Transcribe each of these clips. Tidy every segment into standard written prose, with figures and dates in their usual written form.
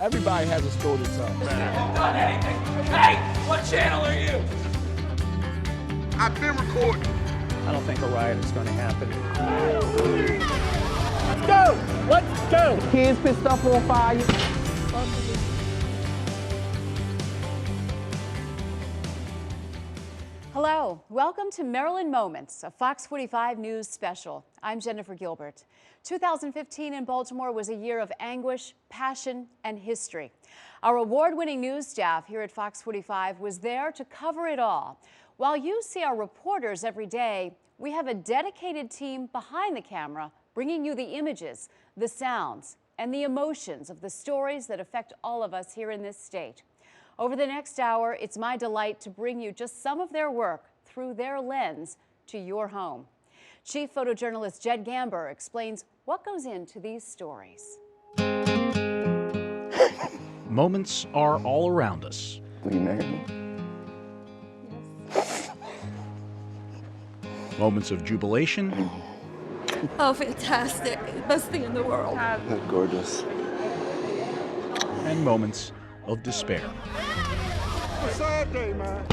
Everybody has a story to tell. Haven't done anything. Hey, what channel are you? I've been recording. I don't think a riot is going to happen. Let's go! Let's go! Kids pissed off on fire. Hello, welcome to Maryland Moments, a Fox 45 News special. I'm Jennifer Gilbert. 2015 in Baltimore was a year of anguish, passion, and history. Our award-winning news staff here at Fox 45 was there to cover it all. While you see our reporters every day, we have a dedicated team behind the camera bringing you the images, the sounds, and the emotions of the stories that affect all of us here in this state. Over the next hour, it's my delight to bring you just some of their work through their lens to your home. Chief photojournalist Jed Gamber explains what goes into these stories. Moments are all around us. Will you marry me? Moments of jubilation. Oh, fantastic. Best thing in the world. That's gorgeous. And moments of despair. It's a sad day, man.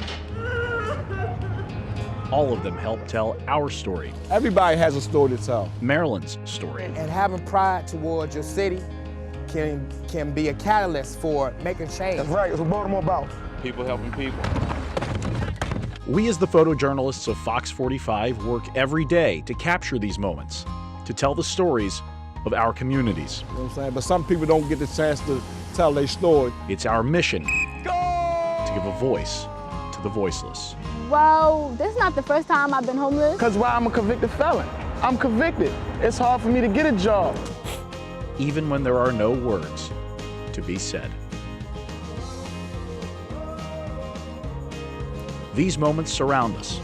All of them help tell our story, Everybody has a story to tell. Maryland's story. And having pride towards your city can be a catalyst for making change. That's right. It's what Baltimore about. People helping people. We as the photojournalists of Fox 45 work every day to capture these moments, to tell the stories of our communities. You know what I'm saying? But some people don't get the chance to tell their story. It's our mission to give a voice to the voiceless. Well, this is not the first time I've been homeless. Because why? I'm a convicted felon. I'm convicted. It's hard for me to get a job. Even when there are no words to be said. These moments surround us.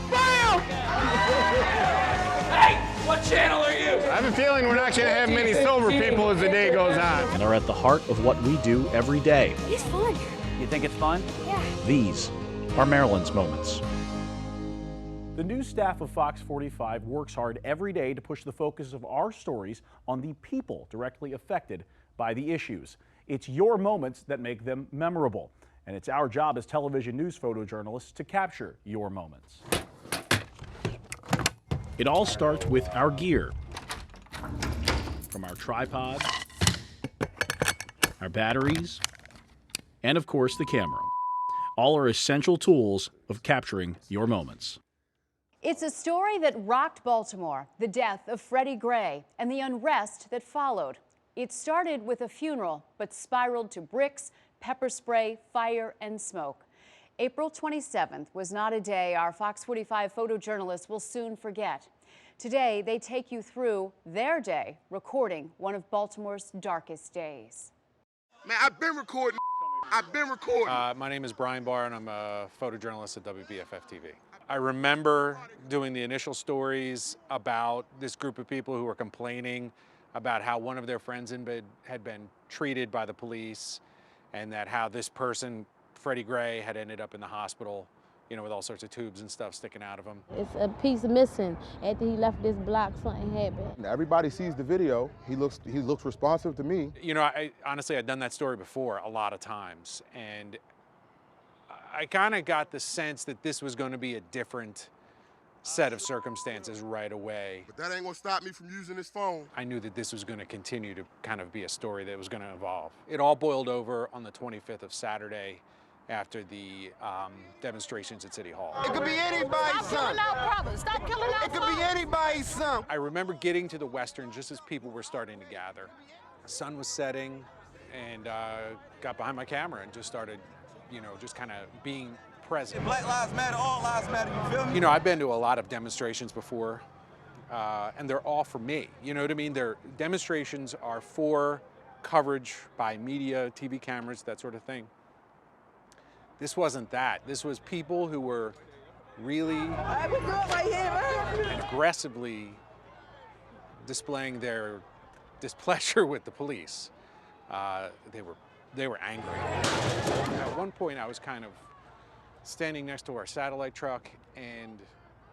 Hey, what channel are you? I have a feeling we're not going to have many sober people as the day goes on. And are at the heart of what we do every day. It's fun. You think it's fun? Yeah. These are Maryland's moments. The news staff of Fox 45 works hard every day to push the focus of our stories on the people directly affected by the issues. It's your moments that make them memorable, and it's our job as television news photojournalists to capture your moments. It all starts with our gear. From our tripod, our batteries, and of course the camera. All are essential tools of capturing your moments. It's a story that rocked Baltimore, the death of Freddie Gray and the unrest that followed. It started with a funeral, but spiraled to bricks, pepper spray, fire, and smoke. April 27th was not a day our Fox 45 photojournalists will soon forget. Today, they take you through their day, recording one of Baltimore's darkest days. Man, I've been recording. I've been recording. My name is Brian Barr, and I'm a photojournalist at WBFF TV. I remember doing the initial stories about this group of people who were complaining about how one of their friends in bed had been treated by the police, and that how this person, Freddie Gray, had ended up in the hospital, you know, with all sorts of tubes and stuff sticking out of him. It's a piece missing. After he left this block, something happened. Everybody sees the video. He looks responsive to me. You know, honestly, I'd done that story before a lot of times, and I kind of got the sense that this was going to be a different set of circumstances right away. But that ain't gonna stop me from using this phone. I knew that this was going to continue to kind of be a story that was going to evolve. It all boiled over on the 25th of Saturday after the demonstrations at City Hall. It could be anybody's son. Stop killing our It could be anybody's son. I remember getting to the Western just as people were starting to gather. The sun was setting, and got behind my camera and just started, you know, just kind of being present. Black lives matter, all lives matter, you feel me? You know, I've been to a lot of demonstrations before, and they're all for me. You know what I mean? Demonstrations are for coverage by media, TV cameras, that sort of thing. This wasn't that. This was people who were really and aggressively displaying their displeasure with the police. They were angry. At one point, I was kind of standing next to our satellite truck, and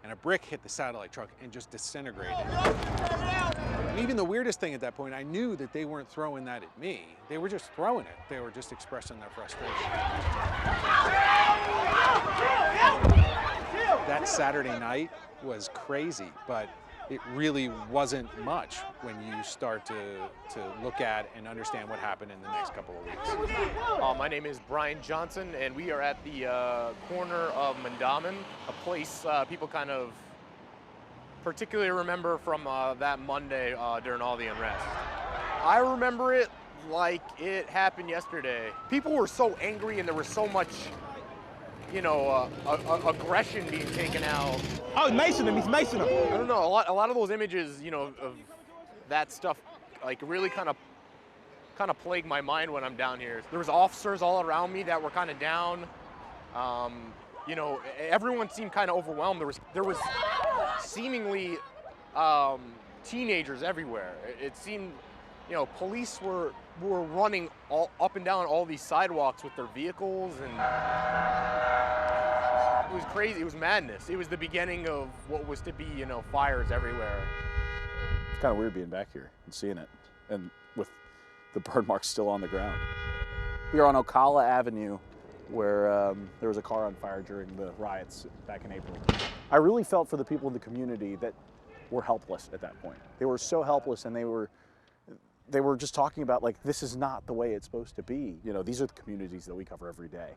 and a brick hit the satellite truck and just disintegrated. And even the weirdest thing at that point, I knew that they weren't throwing that at me. They were just throwing it. They were just expressing their frustration. That Saturday night was crazy, but it really wasn't much when you start to look at and understand what happened in the next couple of weeks. My name is Brian Johnson, and we are at the corner of Mondawmin, a place people kind of particularly remember from that Monday during all the unrest. I remember it like it happened yesterday. People were so angry and there was so much, you know, aggression being taken out. Oh, he's macing him. He's macing him. I don't know. A lot of those images, you know, of that stuff, like really kind of plague my mind when I'm down here. There was officers all around me that were kind of down. You know, everyone seemed kind of overwhelmed. There was seemingly teenagers everywhere. It seemed, you know, police were running all up and down all these sidewalks with their vehicles, and it was crazy. It was madness. It was the beginning of what was to be, you know, fires everywhere. It's kind of weird being back here and seeing it, and with the burn marks still on the ground. We are on Ocala Avenue, where there was a car on fire during the riots back in April. I really felt for the people in the community that were helpless at that point. They were so helpless, and they were just talking about, like, this is not the way it's supposed to be. You know, these are the communities that we cover every day.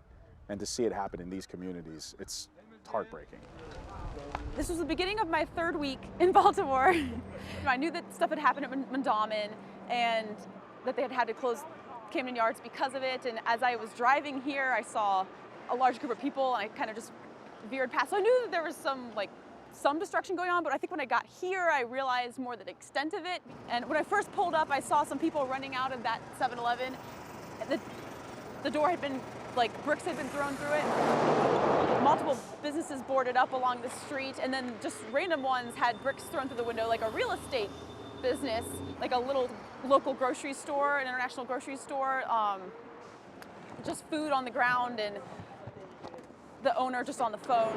And to see it happen in these communities, it's heartbreaking. This was the beginning of my third week in Baltimore. I knew that stuff had happened at Mondawmin and that they had had to close Camden Yards because of it. And as I was driving here, I saw a large group of people, and I kind of just veered past. So I knew that there was some destruction going on, but I think when I got here, I realized more the extent of it. And when I first pulled up, I saw some people running out of that 7-Eleven. The door had been, like, bricks had been thrown through it. Multiple businesses boarded up along the street, and then just random ones had bricks thrown through the window, like a real estate business, like a little local grocery store, an international grocery store, just food on the ground, and the owner just on the phone.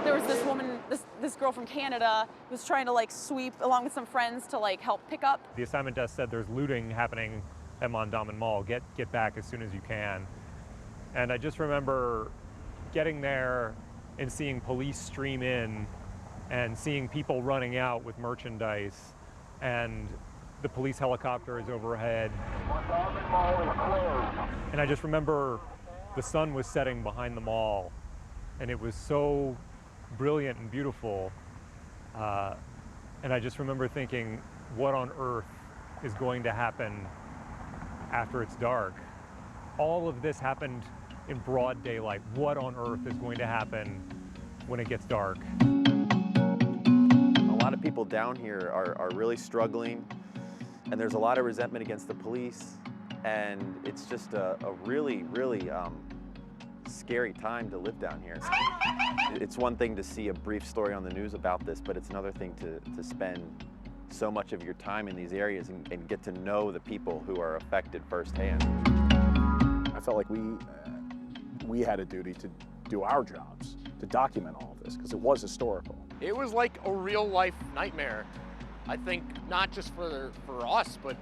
There was this woman, this girl from Canada, who was trying to, like, sweep along with some friends to, like, help pick up. The assignment desk said there's looting happening at Mondawmin Mall. Get back as soon as you can. And I just remember getting there and seeing police stream in and seeing people running out with merchandise, and the police helicopter is overhead. And I just remember the sun was setting behind the mall, and it was so brilliant and beautiful. And I just remember thinking, what on earth is going to happen after it's dark? All of this happened in broad daylight. What on earth is going to happen when it gets dark? A lot of people down here are really struggling, and there's a lot of resentment against the police, and it's just a really, really scary time to live down here. It's one thing to see a brief story on the news about this, but it's another thing to spend so much of your time in these areas and get to know the people who are affected firsthand. I felt like we had a duty to do our jobs, to document all of this, because it was historical. It was like a real life nightmare. I think not just for us, but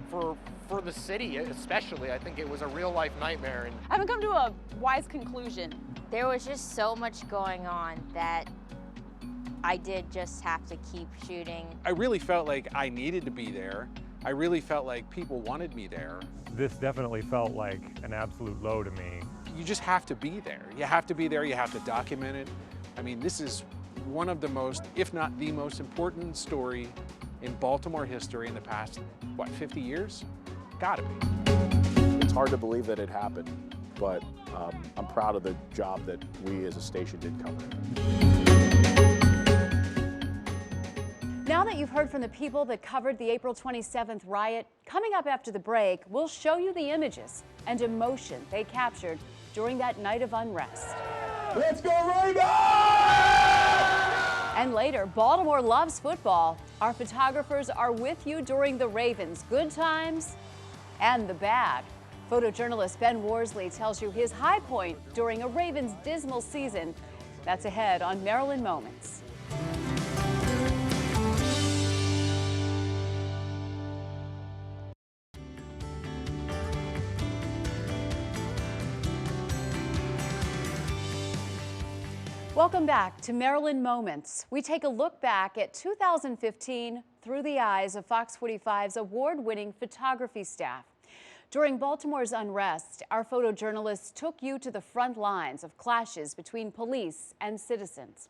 for the city especially. I think it was a real life nightmare. And I haven't come to a wise conclusion. There was just so much going on that I did just have to keep shooting. I really felt like I needed to be there. I really felt like people wanted me there. This definitely felt like an absolute low to me. You just have to be there. You have to be there, you have to document it. I mean, this is one of the most, if not the most important story in Baltimore history in the past, what, 50 years? Gotta be. It's hard to believe that it happened, but I'm proud of the job that we as a station did cover it. Now that you've heard from the people that covered the April 27th riot, coming up after the break, we'll show you the images and emotion they captured during that night of unrest. Let's go Ravens! And later, Baltimore loves football. Our photographers are with you during the Ravens' good times and the bad. Photojournalist Ben Worsley tells you his high point during a Ravens' dismal season. That's ahead on Maryland Moments. Welcome back to Maryland Moments. We take a look back at 2015 through the eyes of Fox 45's award-winning photography staff. During Baltimore's unrest, our photojournalists took you to the front lines of clashes between police and citizens.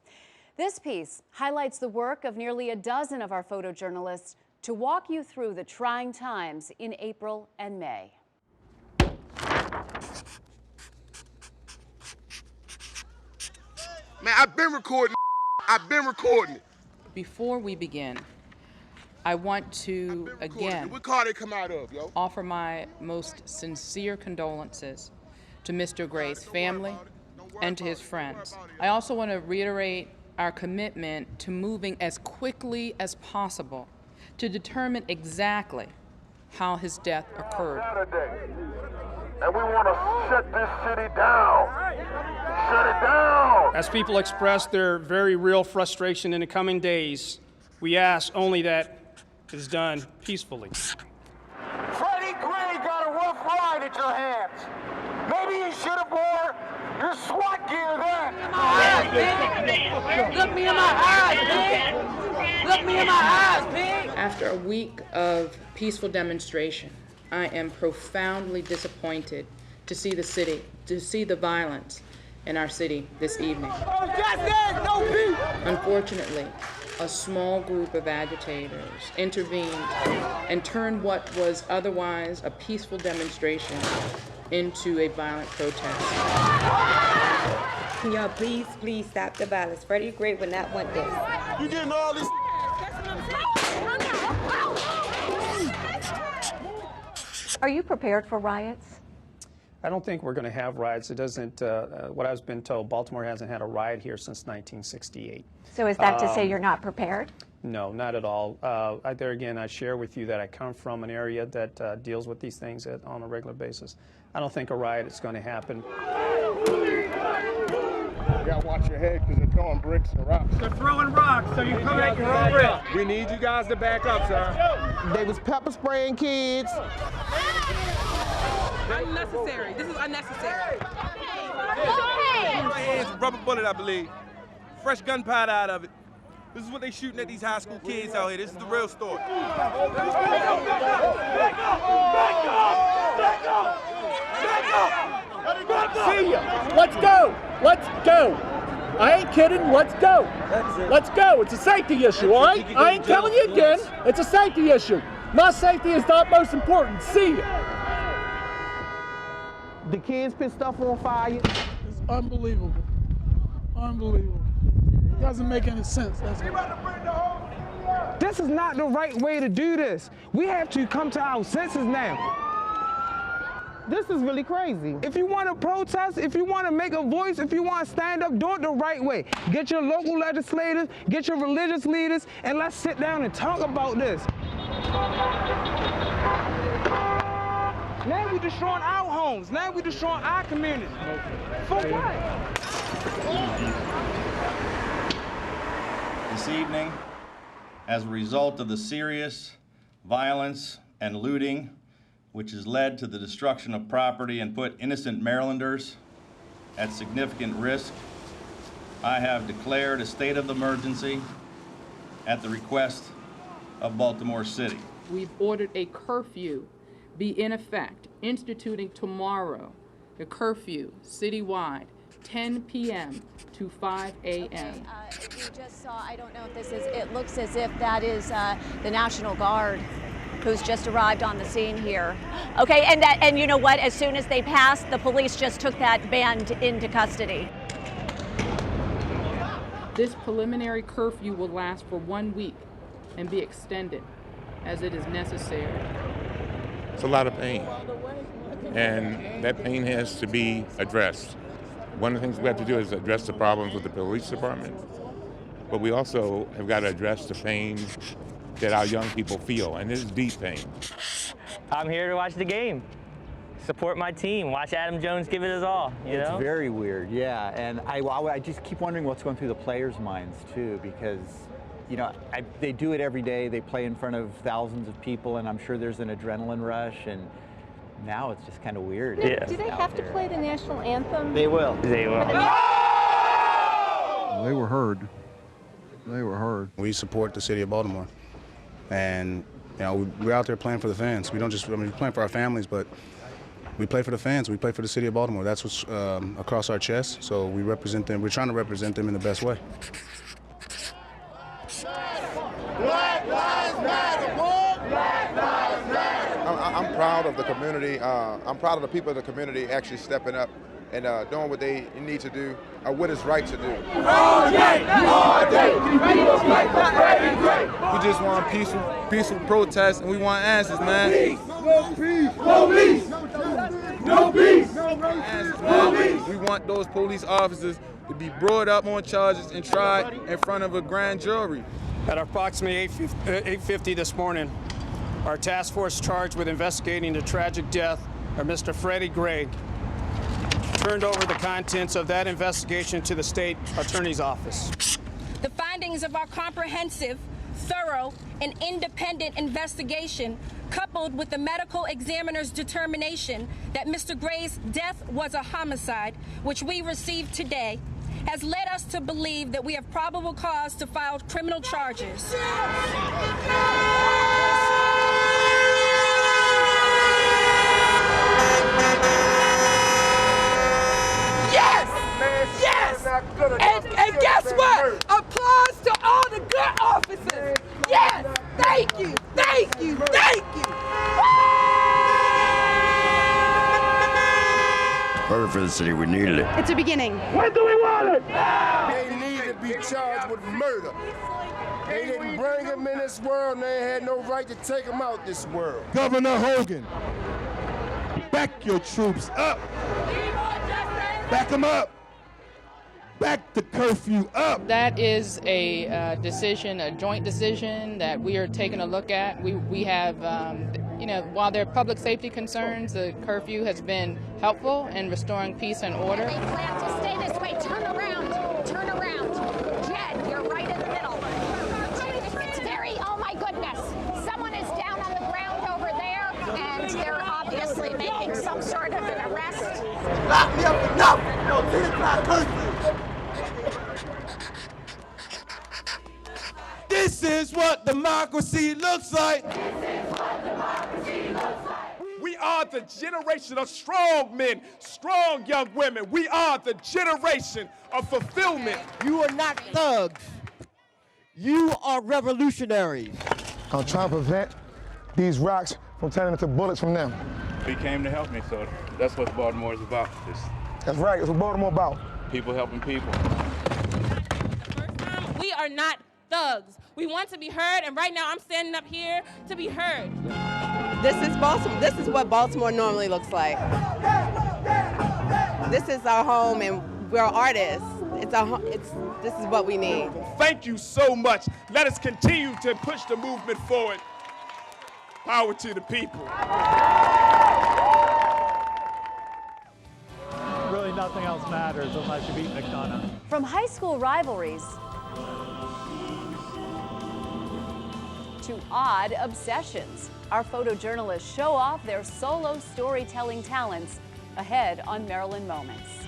This piece highlights the work of nearly a dozen of our photojournalists to walk you through the trying times in April and May. Man, I've been recording. I've been recording it. Before we begin, I want to again What car they come out of, yo? offer my most sincere condolences to Mr. Gray's family and to his friends. I also want to reiterate our commitment to moving as quickly as possible to determine exactly how his death occurred. And we want to shut this city down. Shut it down. As people express their very real frustration in the coming days, we ask only that it is done peacefully. Freddie Gray got a rough ride at your hands. Maybe you should have wore your SWAT gear then. Look me in my eyes, pig! Look me in my eyes, pig! After a week of peaceful demonstration, I am profoundly disappointed to see the violence in our city this evening. Unfortunately, a small group of agitators intervened and turned what was otherwise a peaceful demonstration into a violent protest. Can y'all please stop the violence? Freddie Gray would not want this. You getting all this? Are you prepared for riots? I don't think we're going to have riots. It doesn't, what I've been told, Baltimore hasn't had a riot here since 1968. So is that to say you're not prepared? No, not at all. There again, I share with you that I come from an area that deals with these things on a regular basis. I don't think a riot is going to happen. You gotta watch your head because they're throwing bricks and rocks. They're throwing rocks, so you come at your own risk. We need you guys to back up, sir. They was pepper spraying kids. Unnecessary. This is unnecessary. My hands, rubber bullet, I believe. Fresh gunpowder out of it. This is what they shooting at these high school kids out here. This is the real story. See ya. Let's go. Let's go. I ain't kidding. Let's go. Let's go. It's a safety issue, all right? I ain't telling you again. It's a safety issue. My safety is the most important. See ya. The kids put stuff on fire. It's unbelievable. Unbelievable. It doesn't make any sense. This is not the right way to do this. We have to come to our senses now. This is really crazy. If you want to protest, if you want to make a voice, if you want to stand up, do it the right way. Get your local legislators, get your religious leaders, and let's sit down and talk about this. Now we're destroying our homes. Now we're destroying our community. For what? This evening, as a result of the serious violence and looting which has led to the destruction of property and put innocent Marylanders at significant risk, I have declared a state of emergency at the request of Baltimore City. We've ordered a curfew be in effect, instituting tomorrow the curfew citywide, 10 p.m. to 5 a.m. Okay, if you just saw, I don't know if this is, it looks as if that is the National Guard who's just arrived on the scene here. Okay, and you know what? As soon as they passed, the police just took that band into custody. This preliminary curfew will last for 1 week and be extended as it is necessary. It's a lot of pain, and that pain has to be addressed. One of the things we have to do is address the problems with the police department, but we also have got to address the pain that our young people feel, and this is deep pain. I'm here to watch the game. support my team, watch Adam Jones give it his all, you know? It's very weird, yeah. And I just keep wondering what's going through the players' minds too, because, you know, they do it every day. They play in front of thousands of people, and I'm sure there's an adrenaline rush, and now it's just kind of weird. Yeah. Do they have to play the national anthem? They will. They will. They were heard. They were heard. We support the city of Baltimore, and you know, we're out there playing for the fans. We don't just, we're playing for our families, but we play for the fans. We play for the city of Baltimore. That's what's across our chest. So we represent them. We're trying to represent them in the best way. Black Lives Matter, boy! Black Lives Matter! I'm proud of the community. I'm proud of the people of the community actually stepping up and doing what they need to do, or what is right to do. All day! All day! We just want peaceful protests, and we want answers, man. No peace! No peace! No peace! No peace! We want those police officers to be brought up on charges and tried in front of a grand jury. At approximately 8:50 this morning, our task force charged with investigating the tragic death of Mr. Freddie Gray turned over the contents of that investigation to the state attorney's office. The findings of our comprehensive, thorough, and independent investigation, coupled with the medical examiner's determination that Mr. Gray's death was a homicide, which we received today, has led us to believe that we have probable cause to file criminal charges. Yes! Yes! And guess what? Applause to all the good officers. Yes! Thank you! Thank you! Thank you! Perfect for the city. We needed it. It's a beginning. When do we want it? They need to be charged with murder. They didn't bring him in this world, and they had no right to take him out this world. Governor Hogan, back your troops up. Back them up. Back the curfew up. That is a decision, a joint decision that we are taking a look at. We have, you know, while there are public safety concerns, the curfew has been helpful in restoring peace and order. They plan to stay this way. Turn around. Turn around. Jed, you're right in the middle. It's very, oh my goodness. Someone is down on the ground over there, and they're obviously making some sort of an arrest. Lock me up enough! No 10 o'clock curfew! This is what democracy looks like. We are the generation of strong men, strong young women. We are the generation of fulfillment. You are not thugs. You are revolutionaries. I'm trying to prevent these rocks from turning into bullets from them. He came to help me, so that's what Baltimore is about. That's right, it's what Baltimore about. People helping people. We are not thugs. We want to be heard, and right now I'm standing up here to be heard. This is Baltimore. This is what Baltimore normally looks like. This is our home, and we're artists. This is what we need. Thank you so much. Let us continue to push the movement forward. Power to the people. Really nothing else matters unless you beat McDonough. From high school rivalries to odd obsessions, our photojournalists show off their solo storytelling talents ahead on Maryland Moments.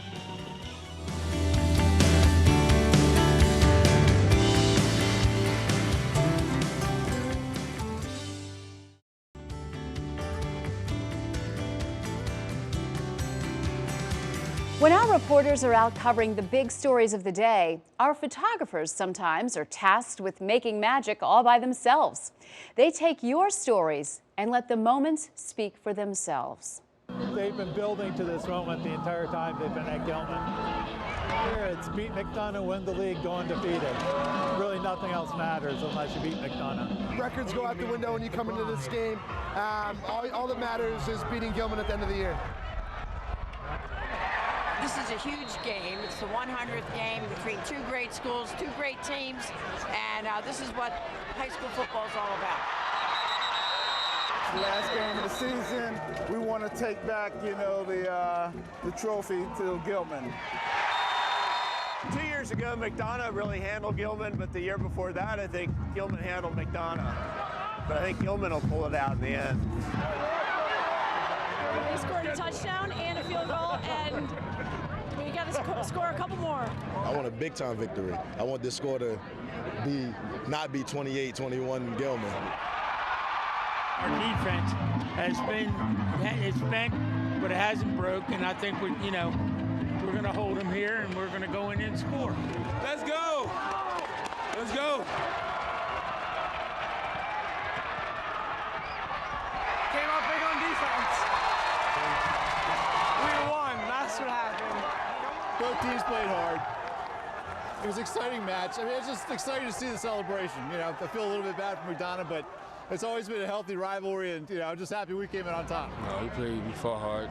When our reporters are out covering the big stories of the day, our photographers sometimes are tasked with making magic all by themselves. They take your stories and let the moments speak for themselves. They've been building to this moment the entire time they've been at Gilman. Here it's beat McDonough, win the league, go undefeated. Really nothing else matters unless you beat McDonough. Records go out the window when you come into this game. All that matters is beating Gilman at the end of the year. This is a huge game. It's the 100th game between two great schools, two great teams, and this is what high school football is all about. It's the last game of the season. We want to take back, you know, the trophy to Gilman. 2 years ago, McDonough really handled Gilman, but the year before that, I think Gilman handled McDonough. But I think Gilman will pull it out in the end. They scored a touchdown and a field goal, and we got to score a couple more. I want a big-time victory. I want this score to not be 28-21 Gilman. Our defense it's bent, but it hasn't broke, and I think we're going to hold them here, and we're going to go in and score. Let's go. Let's go. Came up big on defense. We won. That's what happened. Both teams played hard. It was an exciting match. I mean, it's just exciting to see the celebration. You know, I feel a little bit bad for McDonough, but it's always been a healthy rivalry, and I'm just happy we came in on top. We fought hard.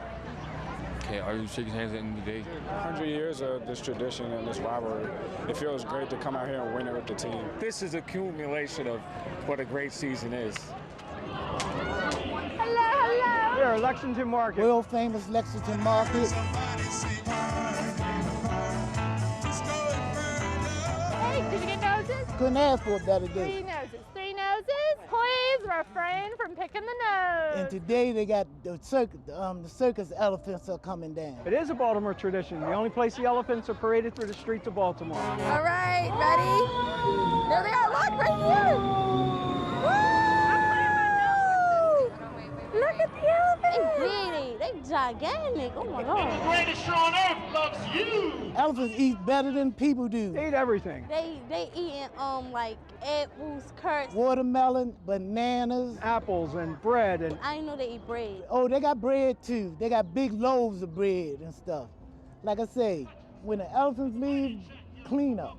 I was shaking hands at the end of the day. 100 years of this tradition and this rivalry. It feels great to come out here and win it with the team. This is a accumulation of what a great season is. Hello. We're at Lexington Market. World famous Lexington Market. Hey, did you get noses? Couldn't ask for a better day. 3 noses. 3 noses? Please refrain from picking the nose. And today they got the circus elephants are coming down. It is a Baltimore tradition. The only place the elephants are paraded through the streets of Baltimore. All right, ready? There they are. Look right here. Woo! Look at the elephants. They big. They gigantic. Oh my God. The greatest show on earth loves you. Elephants eat better than people do. They eat everything. They eating like apples, carrots, watermelon, bananas, apples, and bread. And I didn't know they eat bread. Oh, they got bread too. They got big loaves of bread and stuff. Like I say, when the elephants leave, clean up.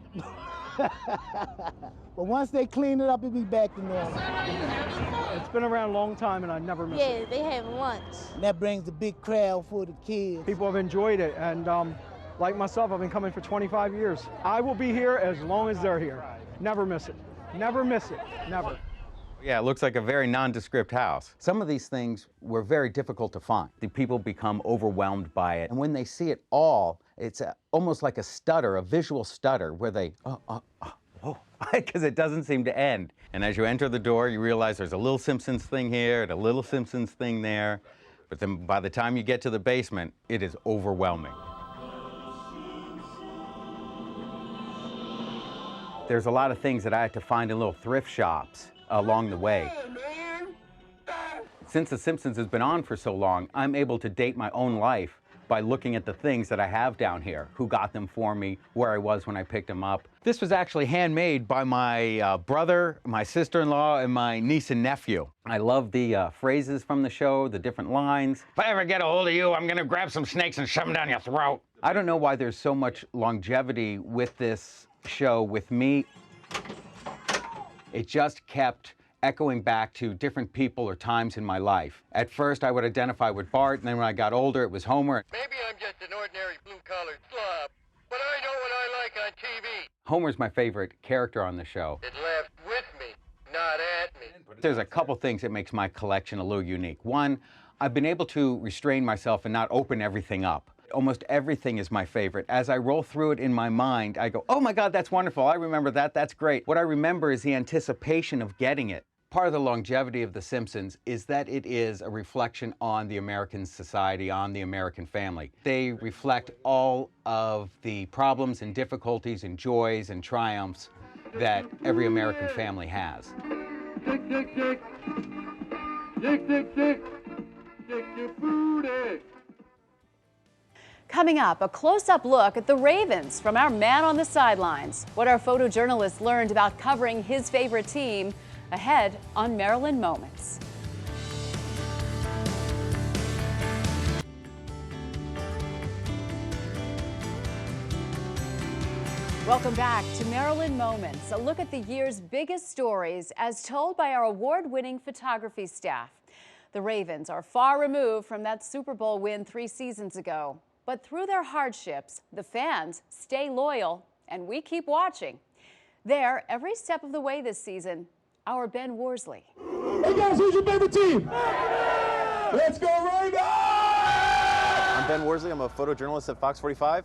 But once they clean it up, it'll be back to normal. It's been around a long time, and I never miss it. Yeah, they have lunch. And that brings a big crowd for the kids. People have enjoyed it, and like myself, I've been coming for 25 years. I will be here as long as they're here. Never miss it. Never miss it. Never. Yeah, it looks like a very nondescript house. Some of these things were very difficult to find. The people become overwhelmed by it. And when they see it all, it's almost like a stutter, a visual stutter, where they, because it doesn't seem to end. And as you enter the door, you realize there's a little Simpsons thing here and a little Simpsons thing there. But then by the time you get to the basement, it is overwhelming. There's a lot of things that I had to find in little thrift shops along the way. Since The Simpsons has been on for so long, I'm able to date my own life by looking at the things that I have down here, who got them for me, where I was when I picked them up. This was actually handmade by my brother, my sister-in-law, and my niece and nephew. I love the phrases from the show, the different lines. If I ever get a hold of you, I'm gonna grab some snakes and shove them down your throat. I don't know why there's so much longevity with this show with me. It just kept echoing back to different people or times in my life. At first, I would identify with Bart, and then when I got older, it was Homer. Maybe I'm just an ordinary blue-collar slob, but I know what I like on TV. Homer's my favorite character on the show. It laughed with me, not at me. There's a couple things that makes my collection a little unique. One, I've been able to restrain myself and not open everything up. Almost everything is my favorite. As I roll through it in my mind, I go, oh my God, that's wonderful. I remember that. That's great. What I remember is the anticipation of getting it. Part of the longevity of The Simpsons is that it is a reflection on the American society, on the American family. They reflect all of the problems and difficulties and joys and triumphs that every American family has. Dick, dick, dick. Dick, dick, dick. Dick your booty. Coming up, a close-up look at the Ravens from our man on the sidelines. What our photojournalist learned about covering his favorite team, ahead on Maryland Moments. Welcome back to Maryland Moments, a look at the year's biggest stories as told by our award-winning photography staff. The Ravens are far removed from that Super Bowl win 3 seasons ago. But through their hardships, the fans stay loyal, and we keep watching. There, every step of the way this season, our Ben Worsley. Hey guys, who's your favorite team? Let's go Ravens! I'm Ben Worsley. I'm a photojournalist at Fox 45.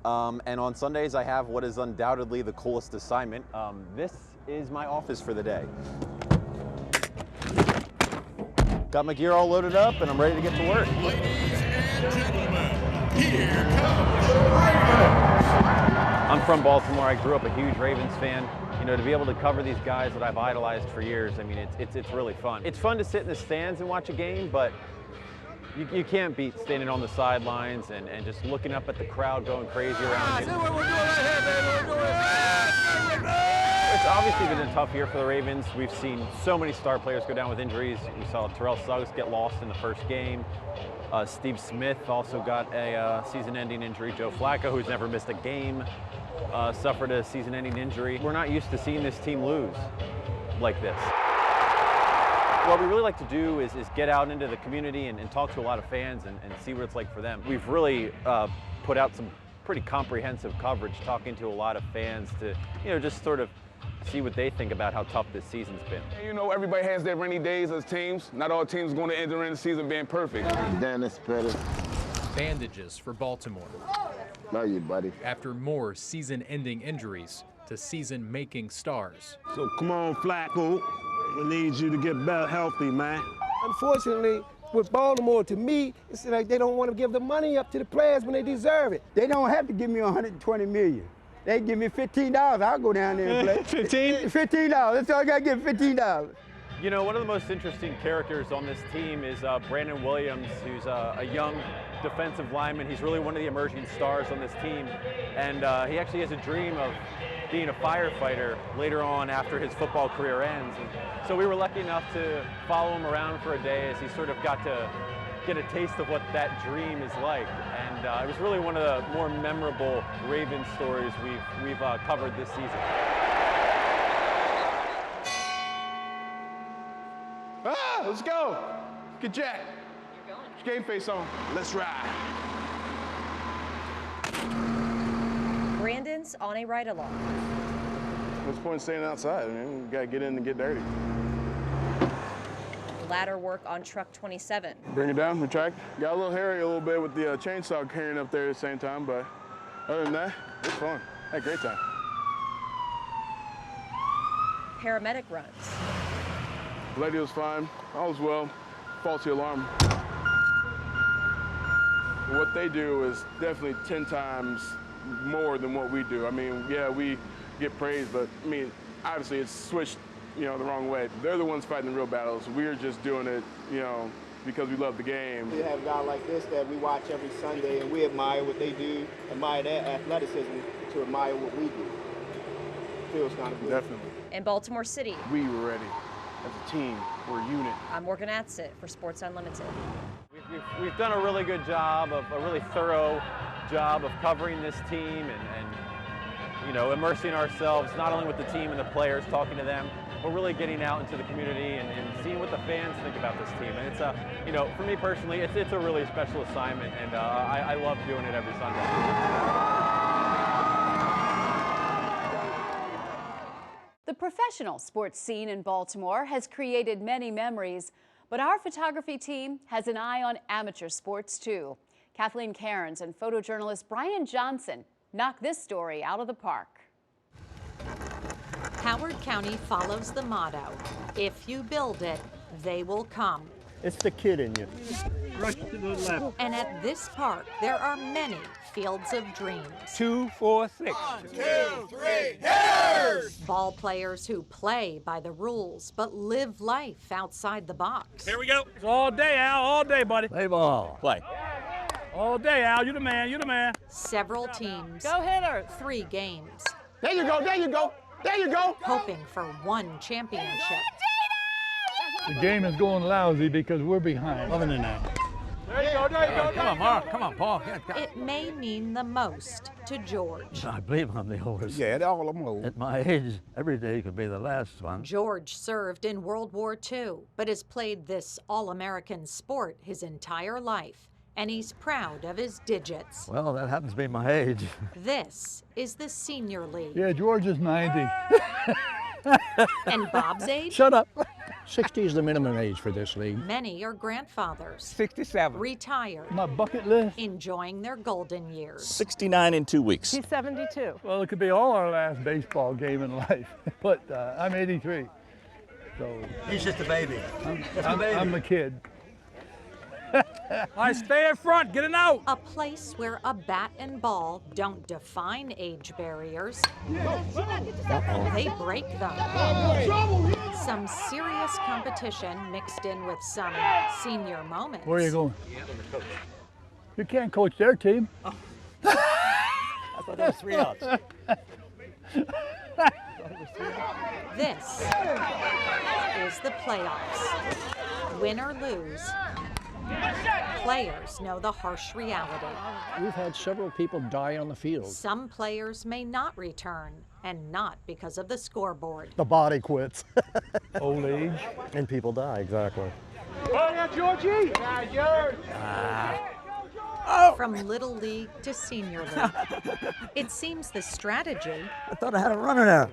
And on Sundays, I have what is undoubtedly the coolest assignment. This is my office for the day. Got my gear all loaded up, and I'm ready to get to work. Ladies and gentlemen, here comes the Ravens! I'm from Baltimore. I grew up a huge Ravens fan. You know, to be able to cover these guys that I've idolized for years, I mean, it's really fun. It's fun to sit in the stands and watch a game, but you can't beat standing on the sidelines and just looking up at the crowd going crazy around you. It's obviously been a tough year for the Ravens. We've seen so many star players go down with injuries. We saw Terrell Suggs get lost in the first game. Steve Smith also got a season-ending injury. Joe Flacco, who's never missed a game, suffered a season-ending injury. We're not used to seeing this team lose like this. What we really like to do is get out into the community and talk to a lot of fans and see what it's like for them. We've really put out some pretty comprehensive coverage, talking to a lot of fans to, you know, just sort of see what they think about how tough this season's been. You know, everybody has their rainy days as teams. Not all teams are going to end the season being perfect. Dennis Pettis. Bandages for Baltimore. Love you, buddy. After more season-ending injuries to season-making stars. So come on, Flacco. We need you to get better healthy, man. Unfortunately, with Baltimore, to me, it's like they don't want to give the money up to the players when they deserve it. They don't have to give me $120 million. They give me $15, I'll go down there and play. 15? $15, that's all I gotta give, $15. You know, one of the most interesting characters on this team is Brandon Williams, who's a young defensive lineman. He's really one of the emerging stars on this team. And he actually has a dream of being a firefighter later on after his football career ends. And so we were lucky enough to follow him around for a day as he sort of got to get a taste of what that dream is like. And it was really one of the more memorable Ravens stories we've covered this season. Let's go. Get Jack. Game face on. Let's ride. Brandon's on a ride-along. What's the point of staying outside? I mean, we got to get in and get dirty. Ladder work on truck 27. Bring it down the track. Got a little hairy a little bit with the chainsaw carrying up there at the same time, but other than that, it's fun. Had a great time. Paramedic runs. Lady was fine. All was well. Faulty alarm. What they do is definitely 10 times more than what we do. I mean, yeah, we get praised, but I mean, obviously it's switched, you know, the wrong way. They're the ones fighting the real battles. We're just doing it, you know, because we love the game. We have a guy like this that we watch every Sunday, and we admire what they do, admire their athleticism to admire what we do. Feels kind of good. Definitely. In Baltimore City. We were ready. As a team, we're a unit. I'm Morgan Atzit for Sports Unlimited. We've done a really good job, a really thorough job of covering this team and you know, immersing ourselves not only with the team and the players, talking to them, but really getting out into the community and seeing what the fans think about this team. And it's you know, for me personally, it's a really special assignment, and I love doing it every Sunday. The professional sports scene in Baltimore has created many memories, but our photography team has an eye on amateur sports too. Kathleen Cairns and photojournalist Brian Johnson knock this story out of the park. Howard County follows the motto, if you build it, they will come. It's the kid in you. Rush to the left. And at this park, there are many fields of dreams. 2, 4, 6. 1, 2, 3, hitters! Ball players who play by the rules, but live life outside the box. Here we go. It's all day, Al. All day, buddy. Play ball. Play. All day, Al. You the man. You the man. Several teams. Go hitters. 3 games. There you go. There you go. There you go. Hoping for 1 championship. The game is going lousy because we're behind. Loving it now. There you go, there you go. Come on, Mark. Come on, Paul. It may mean the most to George. I believe I'm the oldest. Yeah, all of them old. At my age, every day could be the last one. George served in World War II, but has played this all-American sport his entire life, and he's proud of his digits. Well, that happens to be my age. This is the Senior League. Yeah, George is 90. And Bob's age? Shut up. 60 is the minimum age for this league. Many are grandfathers, 67. retired, My bucket list? enjoying their golden years. 69 in 2 weeks. He's 72. Well, it could be all our last baseball game in life, but I'm 83. So He's just a baby. I'm a kid. I stay in front, get it out. A place where a bat and ball don't define age barriers. They break them. Some serious competition mixed in with some senior moments. Where are you going? You can't coach their team. I thought there was 3 outs. This is the playoffs. Win or lose, players know the harsh reality. We've had several people die on the field. Some players may not return, and not because of the scoreboard. The body quits. Old age. And people die, exactly. Georgie! From Little League to Senior League, it seems the strategy I thought I had a runner there.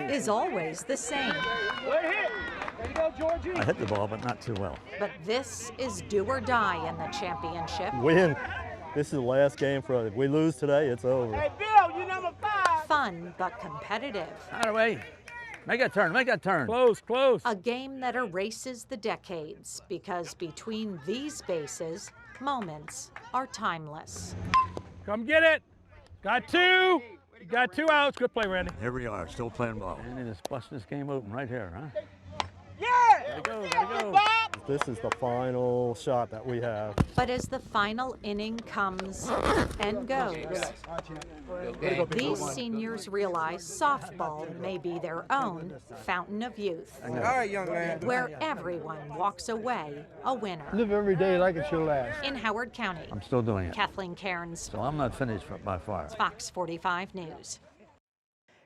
is always the same. I hit the ball, but not too well. But this is do or die in the championship. Win. This is the last game for us. If we lose today, it's over. Hey, Bill, you number 5. Fun but competitive. Out of the way. Make that turn, make that turn. Close, close. A game that erases the decades because between these bases, moments are timeless. Come get it. Got 2. You got 2 outs. Good play, Randy. Here we are, still playing ball. And it's busting this game open right here, huh? Yeah! There you go. This is the final shot that we have. But as the final inning comes and goes, these seniors realize softball may be their own fountain of youth, All right, young man. where everyone walks away a winner. Live every day like it's your last. In Howard County, I'm still doing it. Kathleen Cairns, So I'm not finished by far. Fox 45 News.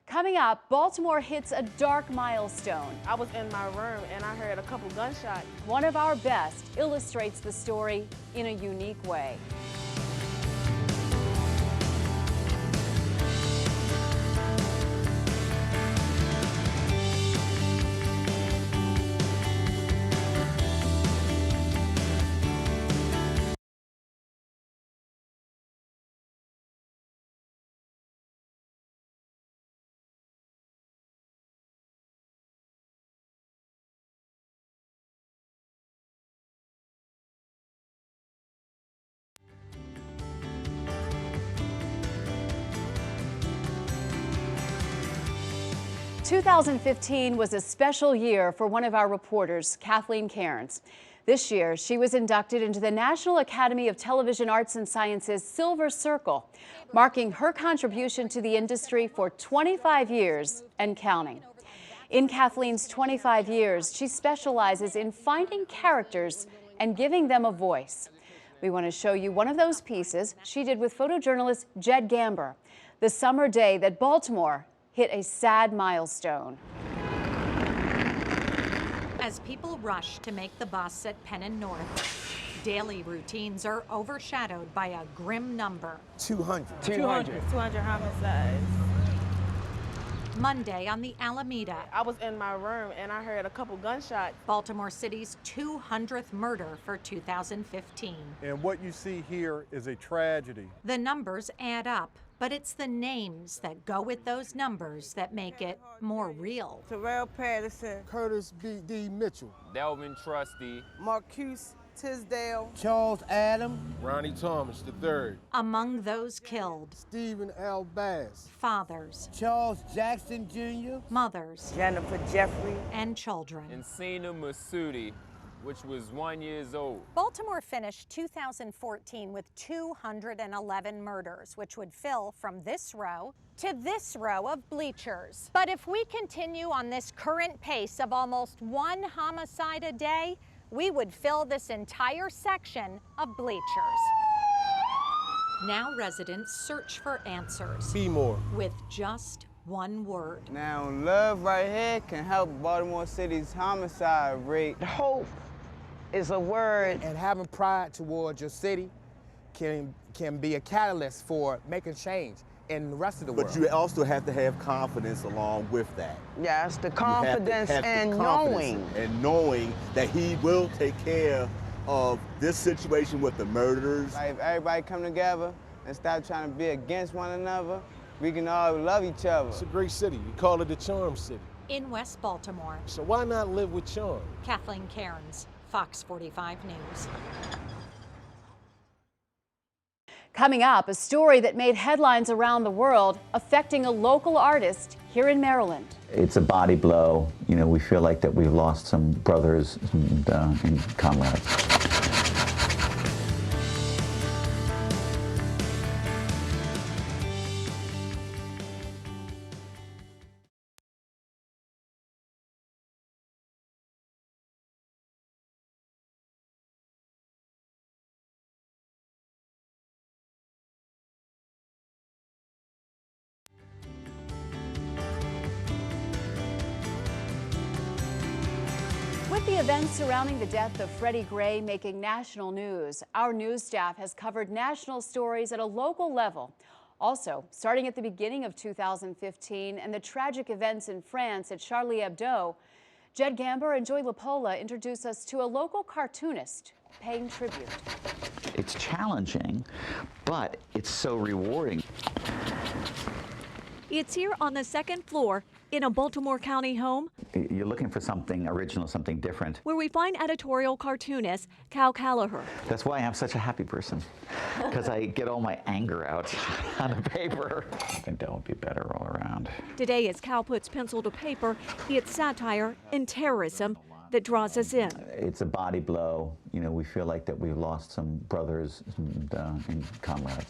Coming up, Baltimore hits a dark milestone. I was in my room and I heard a couple gunshots. One of our best illustrates the story in a unique way. "2015 was a special year for one of our reporters, Kathleen Cairns. This year, she was inducted into the National Academy of Television Arts and Sciences Silver Circle, marking her contribution to the industry for 25 years and counting. In Kathleen's 25 years, she specializes in finding characters and giving them a voice. We want to show you one of those pieces she did with photojournalist Jed Gamber, the summer day that Baltimore hit a sad milestone. As people rush to make the bus at Penn and North, daily routines are overshadowed by a grim number. 200 homicides. Monday on the Alameda, I was in my room and I heard a couple gunshots. Baltimore City's 200th murder for 2015. And what you see here is a tragedy. The numbers add up, but it's the names that go with those numbers that make it more real. Terrell Patterson, Curtis B.D. Mitchell, Delvin Trusty, Marcus Tisdale, Charles Adam, Ronnie Thomas III, Among those killed, Stephen L. Bass, fathers, Charles Jackson Jr., mothers, Jennifer Jeffrey, and children. Encina Masudi, which was 1 year old. Baltimore finished 2014 with 211 murders, which would fill from this row to this row of bleachers. But if we continue on this current pace of almost 1 homicide a day, we would fill this entire section of bleachers. Now residents search for answers. Be more. With just one word. Now, love right here can help Baltimore City's homicide rate. Hope is a word. And having pride towards your city can be a catalyst for making change in the rest of the But world. you also have to have confidence along with that. Yes, the You have to confidence have the and confidence knowing. and knowing that he will take care of this situation with the murderers. Like if everybody come together and stop trying to be against one another, we can all love each other. It's a great city. You call it the Charm City. In West Baltimore, So why not live with charm? Kathleen Cairns, Fox 45 News. Coming up, a story that made headlines around the world affecting a local artist here in Maryland. It's a body blow. You know, we feel like that we've lost some brothers and comrades. With the events surrounding the death of Freddie Gray making national news, our news staff has covered national stories at a local level. Also, starting at the beginning of 2015 and the tragic events in France at Charlie Hebdo, Jed Gamber and Joy LaPola introduce us to a local cartoonist paying tribute. It's challenging, but it's so rewarding. It's here on the second floor in a Baltimore County home You're looking for something original, something different. where we find editorial cartoonist Cal Callagher. That's why I'm such a happy person, because I get all my anger out on the paper. I think that would be better all around. Today, as Cal puts pencil to paper, it's satire and terrorism that draws us in. It's a body blow. You know, we feel like that we've lost some brothers and comrades.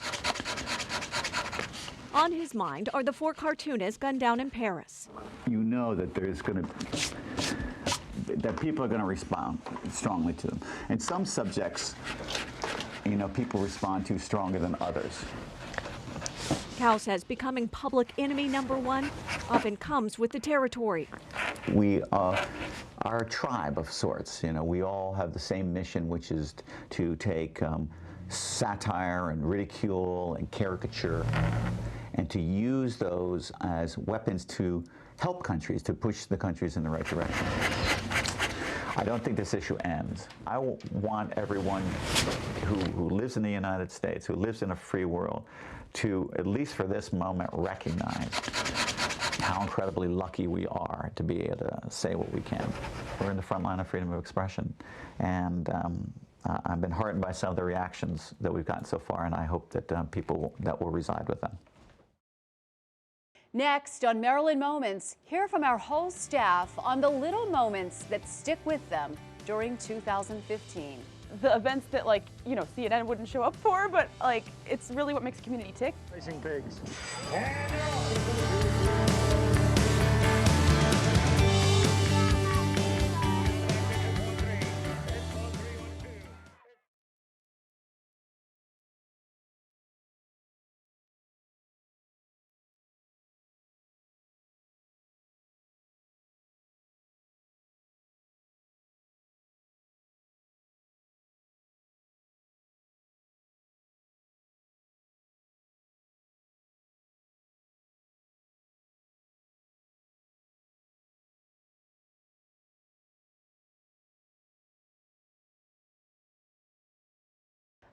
On his mind are the 4 cartoonists gunned down in Paris. You know that there's going to, that people are going to respond strongly to them. And some subjects, you know, people respond to stronger than others. Cal says becoming public enemy #1 often comes with the territory. We are a tribe of sorts. You know, we all have the same mission, which is to take satire and ridicule and caricature and to use those as weapons to help countries, to push the countries in the right direction. I don't think this issue ends. I want everyone who lives in the United States, who lives in a free world, to, at least for this moment, recognize how incredibly lucky we are to be able to say what we can. We're in the front line of freedom of expression, and I've been heartened by some of the reactions that we've gotten so far, and I hope that that will reside with them. Next on Maryland Moments, hear from our whole staff on the little moments that stick with them during 2015. The events that, like, you know, CNN wouldn't show up for, but like, it's really what makes a community tick. Racing pigs.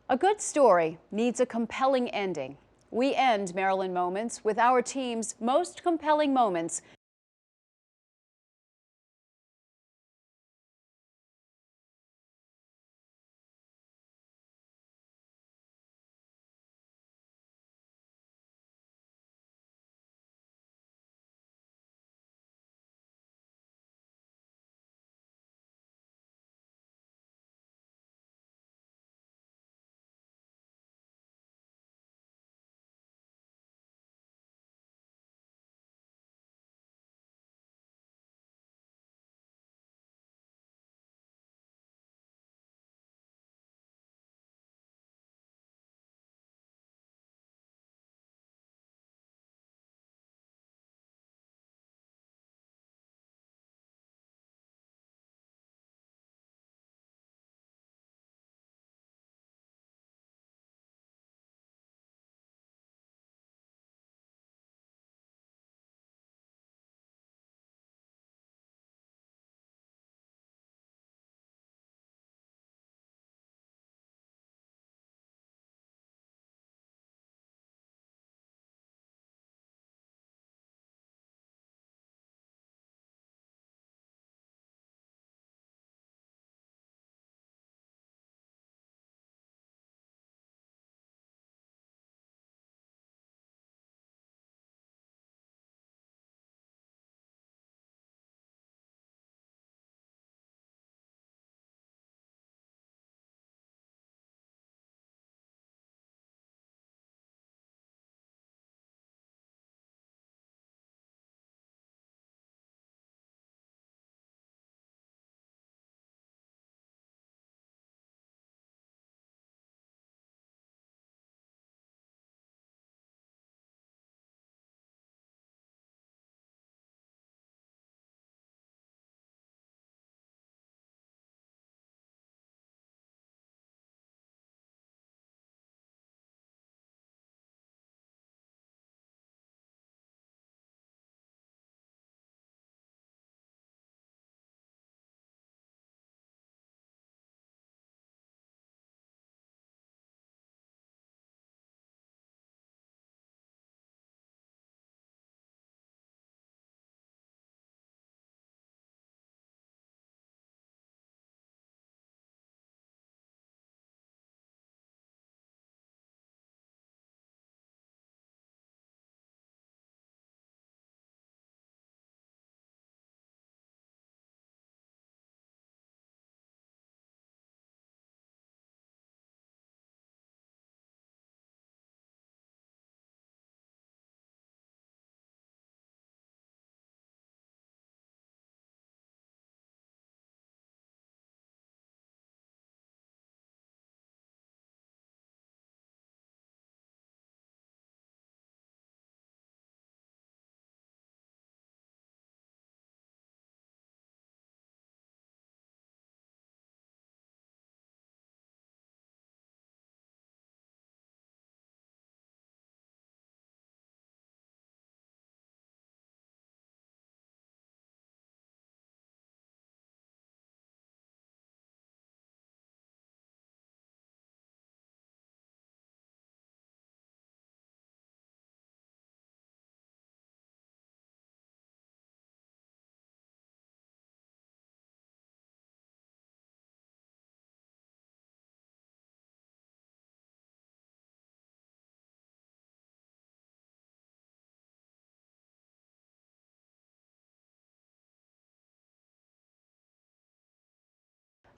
A good story needs a compelling ending. We end Maryland Moments with our team's most compelling moments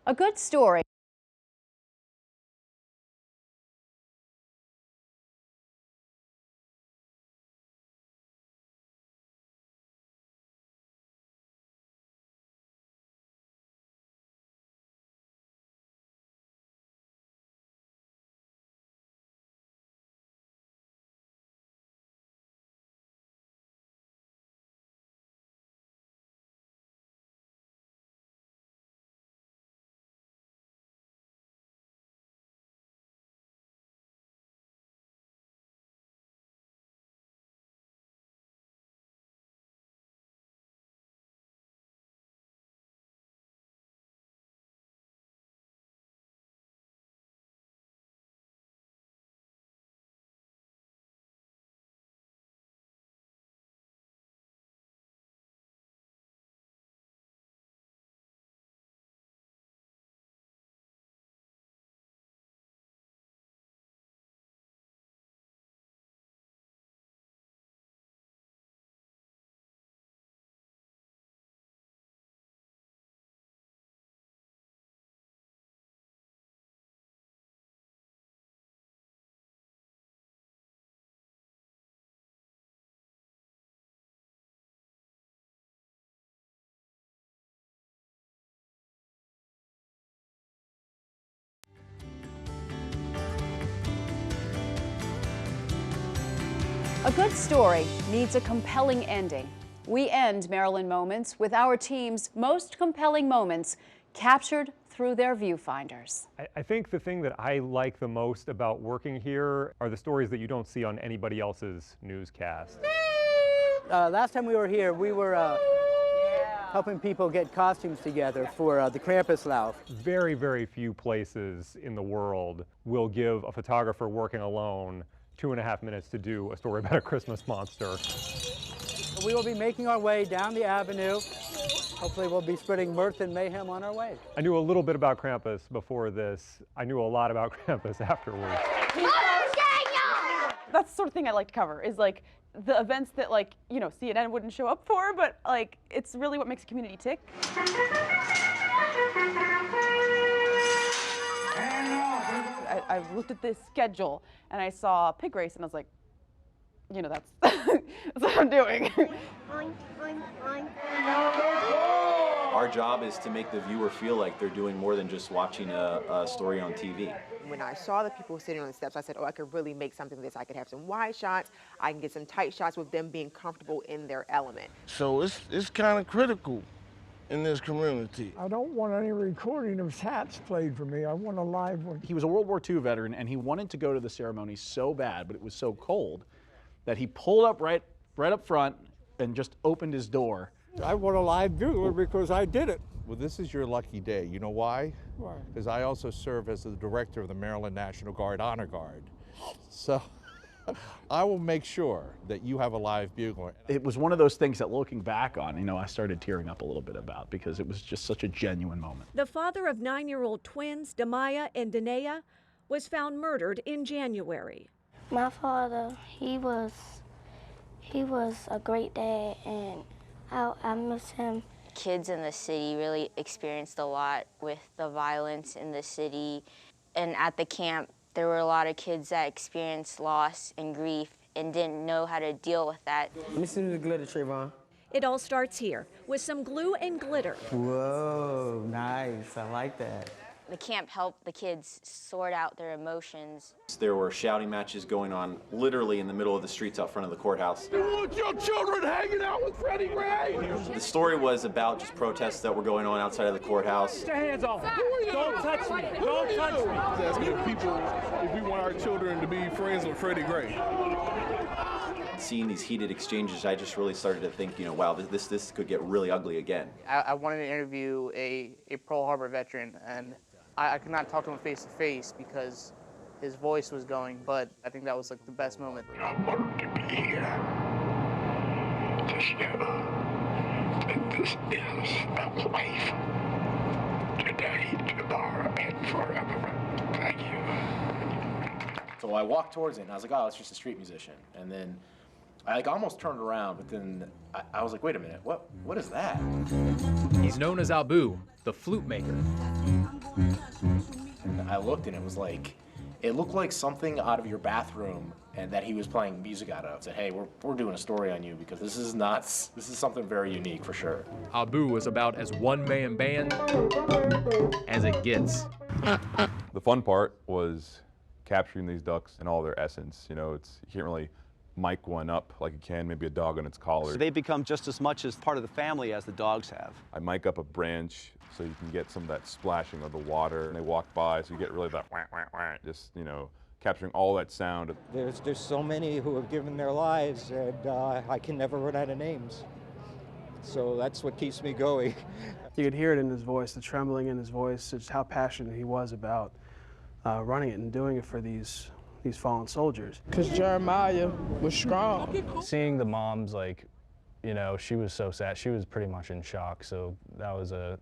A good story. A good story needs a compelling ending. We end Maryland Moments with our team's most compelling moments captured through their viewfinders. I think the thing that I like the most about working here are the stories that you don't see on anybody else's newscast. Last time we were here, we were helping people get costumes together for the Krampuslauf. Very, very few places in the world will give a photographer working alone 2.5 minutes to do a story about a Christmas monster. We will be making our way down the avenue. Hopefully we'll be spreading mirth and mayhem on our way. I knew a little bit about Krampus before this. I knew a lot about Krampus afterwards. That's the sort of thing I like to cover, is like the events that, like, you know, CNN wouldn't show up for, but like it's really what makes a community tick. I looked at this schedule and I saw a pig race and I was like, you know, that's, that's what I'm doing. Our job is to make the viewer feel like they're doing more than just watching a story on TV. When I saw the people sitting on the steps, I said, oh, I could really make something of this. I could have some wide shots. I can get some tight shots with them being comfortable in their element. So it's kind of critical in this community. I don't want any recording of hats played for me. I want a live one. He was a World War II veteran, and he wanted to go to the ceremony so bad, but it was so cold that he pulled up right up front and just opened his door. I want a live bugler because I did it. Well, this is your lucky day. You know why? Why? Because I also serve as the director of the Maryland National Guard Honor Guard. So I will make sure that you have a live bugler. It was one of those things that, looking back on, you know, I started tearing up a little bit about, because it was just such a genuine moment. The father of 9-year-old twins, Damaya and Danaea, was found murdered in January. My father, he was a great dad, and I miss him. Kids in the city really experienced a lot with the violence in the city. And at the camp, there were a lot of kids that experienced loss and grief and didn't know how to deal with that. Let me see the glitter, Trayvon. It all starts here with some glue and glitter. Whoa, nice. I like that. The camp helped the kids sort out their emotions. There were shouting matches going on literally in the middle of the streets out front of the courthouse. You want your children hanging out with Freddie Gray? The story was about just protests that were going on outside of the courthouse. Get your hands off. Don't touch me. Don't touch me. Asking if we want our children to be friends with Freddie Gray. Seeing these heated exchanges, I just really started to think, you know, wow, this could get really ugly again. I wanted to interview a Pearl Harbor veteran, and I could not talk to him face to face because his voice was going, but I think that was like the best moment. I want to be here to show that this is a life today, tomorrow, and forever. Thank you. So I walked towards it and I was like, oh, it's just a street musician. And then I almost turned around, but then I was like, wait a minute, what is that? He's known as Abu, the flute maker. And I looked and it was like, it looked like something out of your bathroom and that he was playing music out of. Said, hey, we're doing a story on you because this is nuts. This is something very unique for sure. Abu was about as one-man band as it gets. The fun part was capturing these ducks in all their essence. You know, you can't really mic one up like you can maybe a dog on its collar. So they become just as much as part of the family as the dogs have. I mic up a branch so you can get some of that splashing of the water, and they walk by, so you get really that wah, wah, wah, just, you know, capturing all that sound. There's so many who have given their lives, and I can never run out of names. So that's what keeps me going. You could hear it in his voice, the trembling in his voice, just how passionate he was about running it and doing it for these fallen soldiers. Because Jeremiah was strong. Seeing the moms, like, you know, she was so sad. She was pretty much in shock, so that was a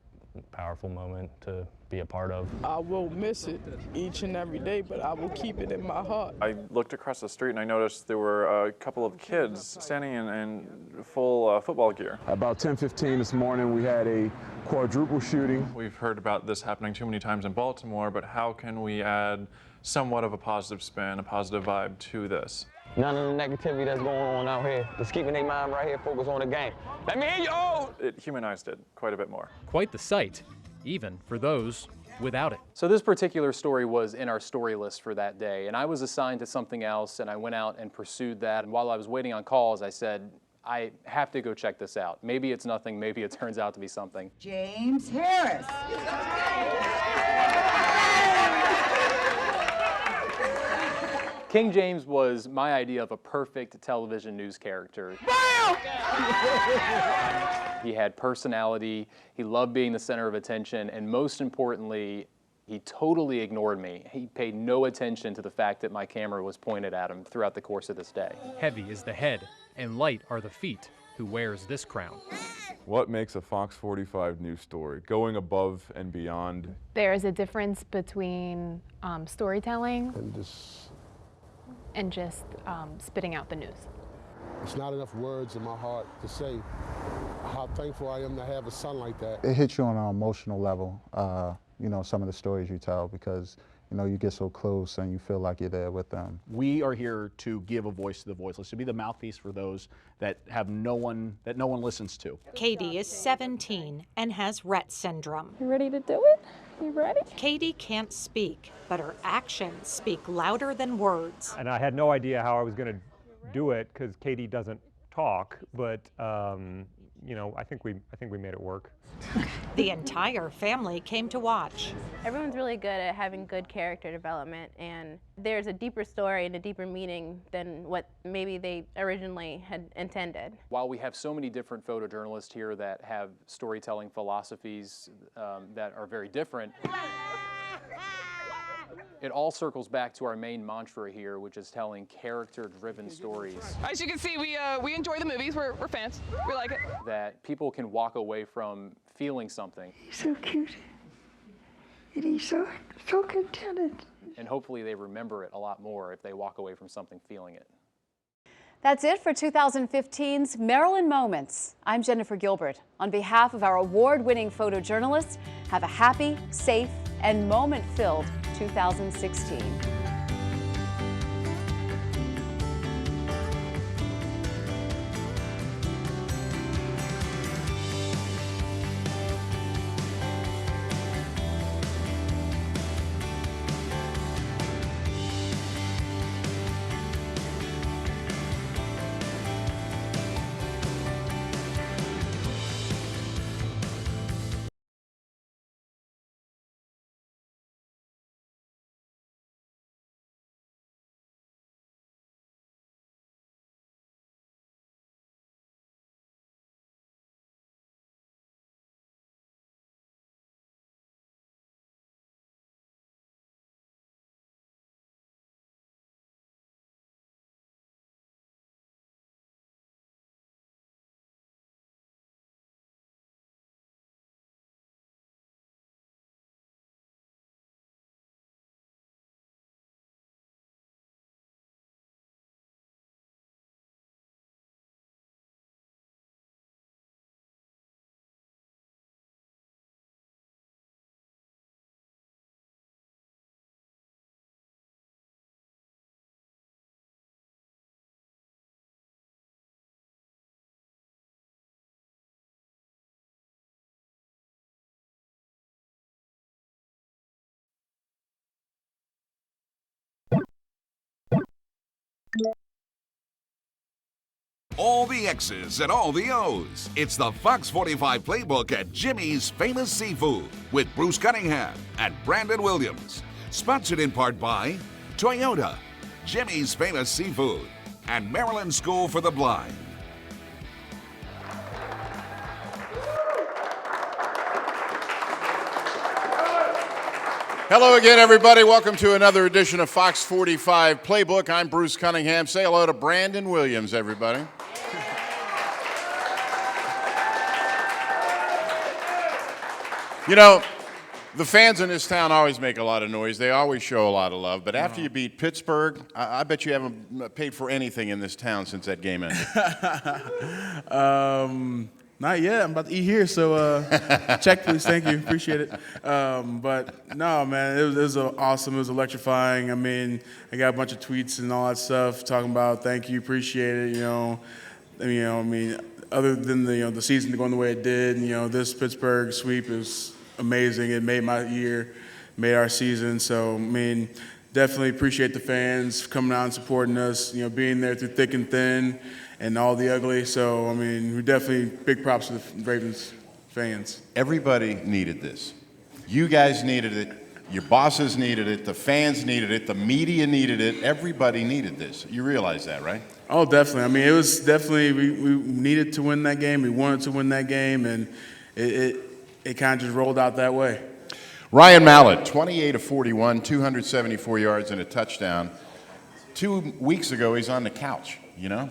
powerful moment to be a part of. I will miss it each and every day, but I will keep it in my heart. I looked across the street and I noticed there were a couple of kids standing in full football gear. About 10:15 this morning, we had a quadruple shooting. We've heard about this happening too many times in Baltimore, but how can we add somewhat of a positive spin, a positive vibe to this? None of the negativity that's going on out here. Just keeping their mind right here, focus on the game. Let me hear you! Oh! It humanized it quite a bit more. Quite the sight, even for those without it. So this particular story was in our story list for that day, and I was assigned to something else, and I went out and pursued that. And while I was waiting on calls, I said, I have to go check this out. Maybe it's nothing, maybe it turns out to be something. James Harris. King James was my idea of a perfect television news character. He had personality, he loved being the center of attention, and most importantly, he totally ignored me. He paid no attention to the fact that my camera was pointed at him throughout the course of this day. Heavy is the head, and light are the feet. Who wears this crown? What makes a Fox 45 news story? Going above and beyond. There is a difference between storytelling and just spitting out the news. It's not enough words in my heart to say how thankful I am to have a son like that. It hits you on an emotional level, you know, some of the stories you tell, because, you know, you get so close and you feel like you're there with them. We are here to give a voice to the voiceless, to be the mouthpiece for those that have no one listens to. Katie is 17 and has Rett syndrome. You ready to do it? You ready? Katie can't speak, but her actions speak louder than words. And I had no idea how I was going to do it because Katie doesn't talk, but you know, I think we made it work. The entire family came to watch. Everyone's really good at having good character development, and there's a deeper story and a deeper meaning than what maybe they originally had intended. While we have so many different photojournalists here that have storytelling philosophies that are very different, it all circles back to our main mantra here, which is telling character-driven stories. As you can see, we enjoy the movies. We're fans. We like it. That people can walk away from feeling something. He's so cute. And he's so contented. And hopefully they remember it a lot more if they walk away from something feeling it. That's it for 2015's Maryland Moments. I'm Jennifer Gilbert. On behalf of our award-winning photojournalists, have a happy, safe, and moment-filled 2016. All the X's and all the O's. It's the Fox 45 Playbook at Jimmy's Famous Seafood with Bruce Cunningham and Brandon Williams. Sponsored in part by Toyota, Jimmy's Famous Seafood, and Maryland School for the Blind. Hello again, everybody. Welcome to another edition of Fox 45 Playbook. I'm Bruce Cunningham. Say hello to Brandon Williams, everybody. You know, the fans in this town always make a lot of noise. They always show a lot of love. But after you beat Pittsburgh, I bet you haven't paid for anything in this town since that game ended. Not yet. I'm about to eat here, so check, please. Thank you. Appreciate it. But no, man, it was awesome. It was electrifying. I mean, I got a bunch of tweets and all that stuff talking about thank you, appreciate it. I mean, other than the season going the way it did, this Pittsburgh sweep is amazing. It made my year, made our season. So I mean, definitely appreciate the fans coming out and supporting us. Being there through thick and thin. And all the ugly. So, I mean, we definitely big props to the Ravens fans. Everybody needed this. You guys needed it. Your bosses needed it. The fans needed it. The media needed it. Everybody needed this. You realize that, right? Oh, definitely. I mean, it was definitely, we needed to win that game. We wanted to win that game, and it kind of just rolled out that way. Ryan Mallett, 28 of 41, 274 yards and a touchdown. 2 weeks ago, he's on the couch, Yeah.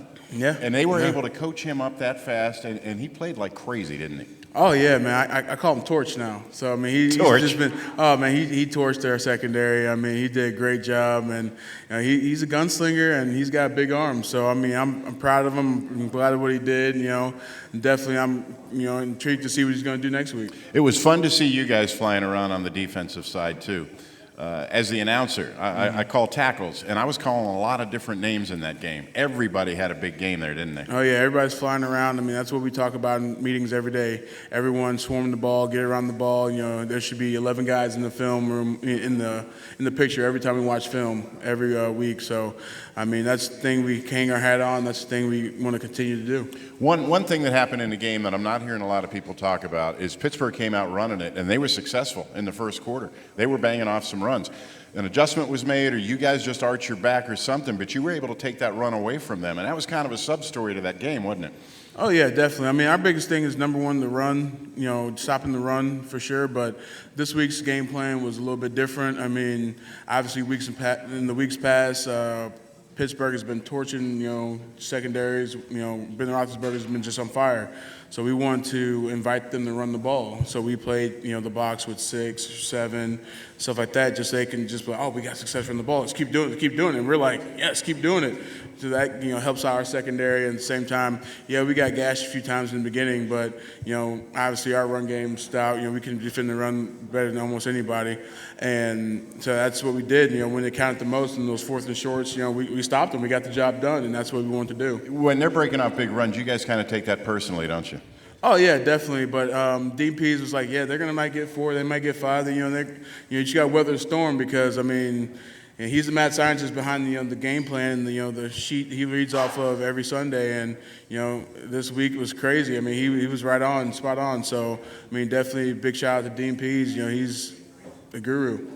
And they were able to coach him up that fast, and he played like crazy, didn't he? Oh, yeah, man. I call him Torch now. So, I mean, he's just been – oh, man, he torched our secondary. I mean, he did a great job. And he's a gunslinger, and he's got big arms. So, I mean, I'm proud of him. I'm glad of what he did, And definitely I'm, intrigued to see what he's going to do next week. It was fun to see you guys flying around on the defensive side, too. As the announcer, I call tackles, and I was calling a lot of different names in that game. Everybody had a big game there, didn't they? Oh, yeah, everybody's flying around. I mean, that's what we talk about in meetings every day. Everyone swarming the ball, get around the ball. There should be 11 guys in the film room, in the picture every time we watch film, every week. So, I mean, that's the thing we hang our hat on. That's the thing we want to continue to do. One thing that happened in the game that I'm not hearing a lot of people talk about is Pittsburgh came out running it, and they were successful in the first quarter. They were banging off some runs. An adjustment was made, or you guys just arched your back or something, but you were able to take that run away from them, and that was kind of a sub-story to that game, wasn't it? Oh, yeah, definitely. I mean, our biggest thing is, number one, the run, stopping the run for sure, but this week's game plan was a little bit different. I mean, obviously, in the weeks past, Pittsburgh has been torching, secondaries. Ben Roethlisberger has been just on fire. So we wanted to invite them to run the ball. So we played, the box with 6 or 7, stuff like that, just so they can just be like, oh, we got success from the ball. Let's keep doing it. And we're like, yes, keep doing it. So that, helps out our secondary. And at the same time, we got gashed a few times in the beginning, but, obviously our run game stout. We can defend the run better than almost anybody. And so that's what we did. When they counted the most in those 4th and shorts, we stopped them. We got the job done, and that's what we wanted to do. When they're breaking off big runs, you guys kind of take that personally, don't you? Oh, yeah, definitely. But Dean Pease was like, yeah, they're going to might get 4, they might get 5. You just got to weather the storm because, I mean, he's the mad scientist behind the game plan and the sheet he reads off of every Sunday. And, this week was crazy. I mean, he was right on, spot on. So, I mean, definitely big shout out to Dean Pease. He's the guru.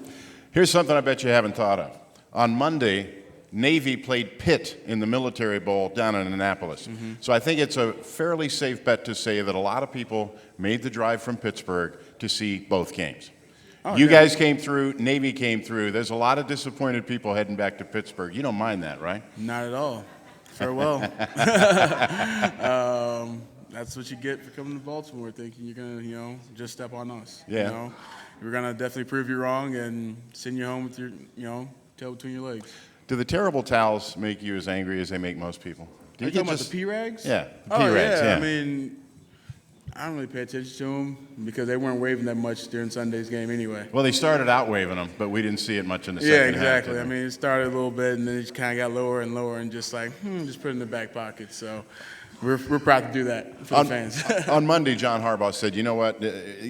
Here's something I bet you haven't thought of. On Monday, Navy played Pitt in the Military Bowl down in Annapolis. Mm-hmm. So I think it's a fairly safe bet to say that a lot of people made the drive from Pittsburgh to see both games. Oh, you guys came through, Navy came through. There's a lot of disappointed people heading back to Pittsburgh. You don't mind that, right? Not at all. Farewell. That's what you get for coming to Baltimore, thinking you're going to, just step on us. Yeah. We're going to definitely prove you wrong and send you home with your, tail between your legs. Do the terrible towels make you as angry as they make most people? Do you talking about the P-Rags? Yeah, P-Rags, yeah. I mean, I don't really pay attention to them because they weren't waving that much during Sunday's game anyway. Well, they started out waving them, but we didn't see it much in the second half. Yeah, exactly. I mean, it started a little bit, and then it just kind of got lower and lower and just like, just put it in the back pocket. So we're proud to do that for the fans. On Monday, John Harbaugh said, you know what,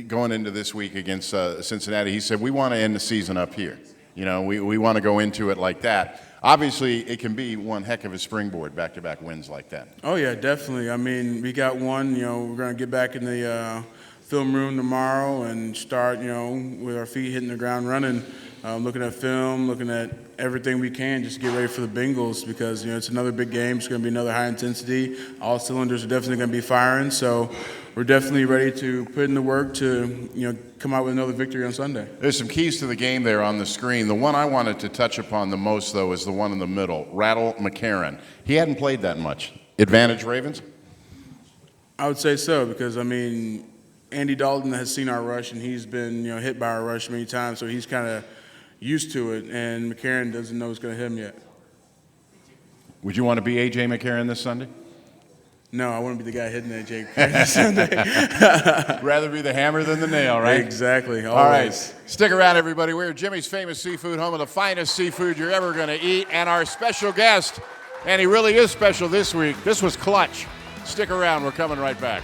going into this week against Cincinnati, he said, we want to end the season up here. We want to go into it like that. obviously it can be one heck of a springboard, back-to-back wins like that. Oh yeah, definitely. I mean, we got one. We're gonna get back in the film room tomorrow and start, with our feet hitting the ground running, looking at film, looking at everything we can just to get ready for the Bengals because, it's another big game. It's going to be another high intensity. All cylinders are definitely going to be firing. So we're definitely ready to put in the work to, come out with another victory on Sunday. There's some keys to the game there on the screen. The one I wanted to touch upon the most, though, is the one in the middle, Rattle McCarron. He hadn't played that much. Advantage Ravens? I would say so because, Andy Dalton has seen our rush, and he's been, hit by our rush many times, so he's kind of used to it, and McCarron doesn't know it's going to hit him yet. Would you want to be A.J. McCarron this Sunday? No, I want to be the guy hitting A.J. McCarron this Sunday. Rather be the hammer than the nail, right? Exactly. Always. All right. Stick around, everybody. We're at Jimmy's Famous Seafood, home of the finest seafood you're ever going to eat, and our special guest, and he really is special this week. This was clutch. Stick around. We're coming right back.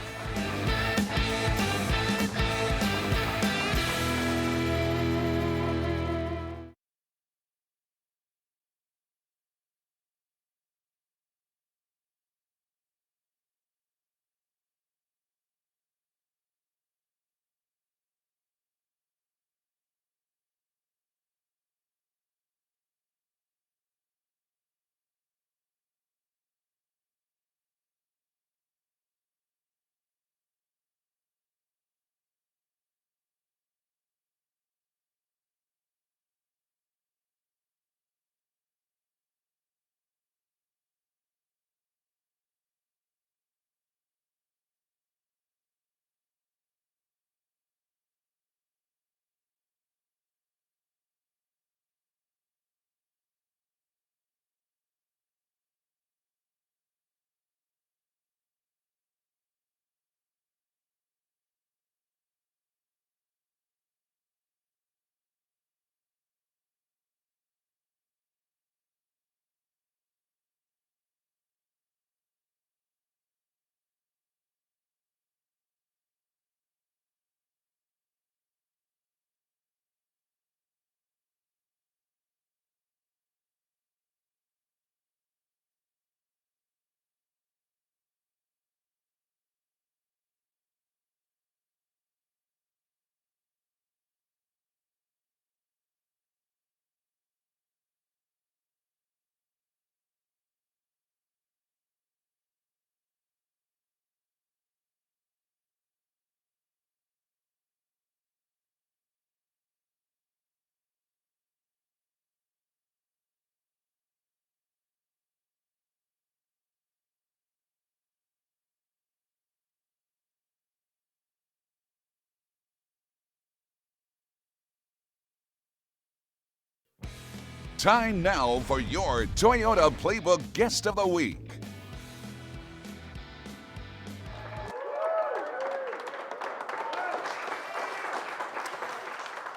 Time now for your Toyota Playbook Guest of the Week.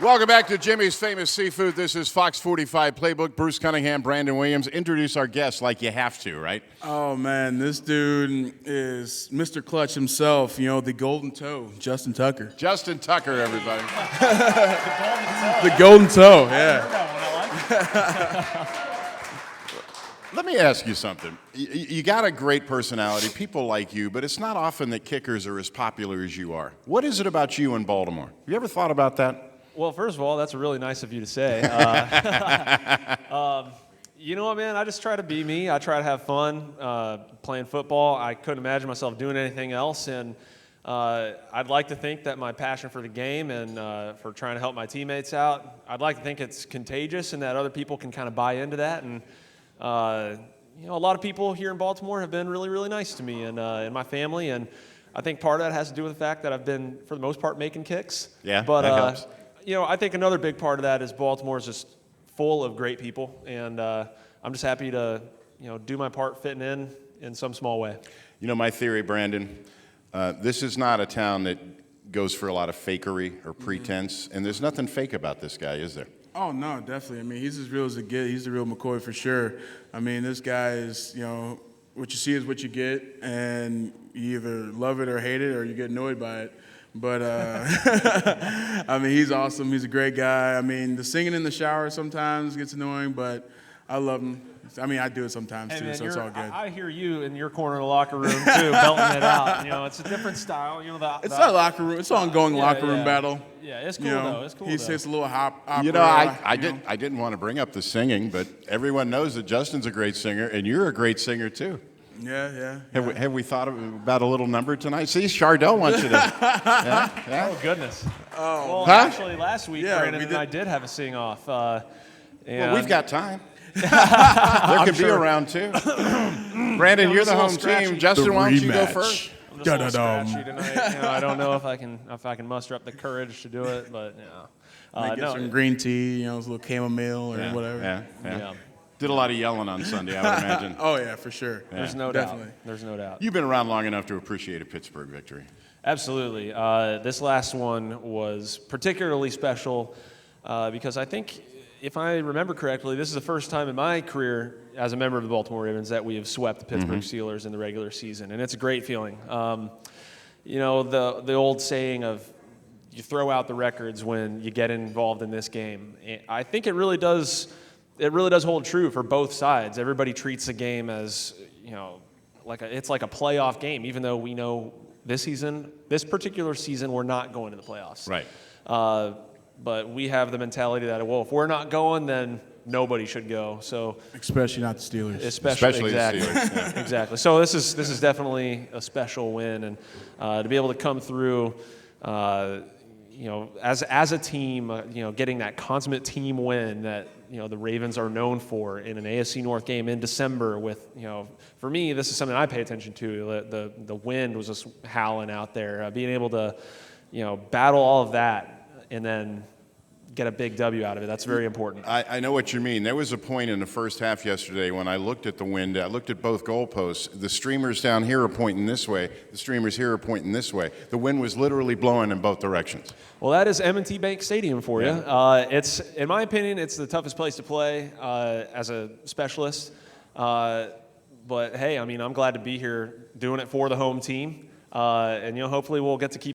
Welcome back to Jimmy's Famous Seafood. This is Fox 45 Playbook. Bruce Cunningham, Brandon Williams. Introduce our guest like you have to, right? Oh, man, this dude is Mr. Clutch himself, the golden toe, Justin Tucker. Justin Tucker, everybody. The golden toe, yeah. Let me ask you something. You got a great personality. People like you, but it's not often that kickers are as popular as you are. What is it about you in Baltimore? Have you ever thought about that? Well, first of all, that's really nice of you to say. You know what, man? I just try to be me. I try to have fun playing football. I couldn't imagine myself doing anything else, and I'd like to think that my passion for the game and for trying to help my teammates out, I'd like to think it's contagious and that other people can kind of buy into that. And a lot of people here in Baltimore have been really, really nice to me and my family, and I think part of that has to do with the fact that I've been, for the most part, making kicks. Yeah, but that helps. I think another big part of that is Baltimore is just full of great people, and I'm just happy to, do my part fitting in some small way. My theory, Brandon, this is not a town that goes for a lot of fakery or pretense, and there's nothing fake about this guy, is there? Oh, no, definitely. He's as real as it gets. He's the real McCoy for sure. This guy is, what you see is what you get, and you either love it or hate it, or you get annoyed by it. But, he's awesome. He's a great guy. The singing in the shower sometimes gets annoying, but I love him. I mean, I do it sometimes Hey, too, man, so it's all good. I hear you in your corner of the locker room too, belting it out. You know, it's a different style. You know, It's not locker room. It's ongoing locker room battle. Yeah, it's cool You know, though. It's cool. He though. hits a little hop. You know, I didn't want to bring up the singing, but everyone knows that Justin's a great singer, and you're a great singer too. Yeah. Have we thought about a little number tonight? See, Chardell wants you to. Yeah. Oh goodness. Oh. Well, Huh? actually, last week Yeah, Brandon we and I did have a sing off. Well, we've got time. There could be a round two. Brandon, you're the home team. Justin, why don't you go first? I'm just a little scratchy tonight. You know, I don't know if I can muster up the courage to do it, but Get some green tea, a little chamomile or whatever. Yeah. Did a lot of yelling on Sunday, I would imagine. Oh yeah, for sure. Yeah. There's no Definitely. doubt. There's no doubt. You've been around long enough to appreciate a Pittsburgh victory. Absolutely. This last one was particularly special because I think, if I remember correctly, this is the first time in my career as a member of the Baltimore Ravens that we have swept the Pittsburgh Steelers in the regular season, and it's a great feeling. You know, the old saying of you throw out the records when you get involved in this game. I think it really does hold true for both sides. Everybody treats the game as, you know, it's like a playoff game, even though we know this particular season, we're not going to the playoffs. Right. But we have the mentality that, well, if we're not going, then nobody should go. So especially not the Steelers. Especially exactly. the Steelers. Yeah. Exactly. So this is definitely a special win, and to be able to come through, you know, as a team, you know, getting that consummate team win that, you know, the Ravens are known for in an AFC North game in December with, you know, for me, this is something I pay attention to. The wind was just howling out there. Being able to, you know, battle all of that and then get a big W out of it, that's very important. I know what you mean. There was a point in the first half yesterday when I looked at the wind, I looked at both goalposts. The streamers down here are pointing this way. The streamers here are pointing this way. The wind was literally blowing in both directions. Well, that is M&T Bank Stadium for you. It's, in my opinion, it's the toughest place to play as a specialist. But hey, I mean, I'm glad to be here doing it for the home team. And, you know, hopefully we'll get to keep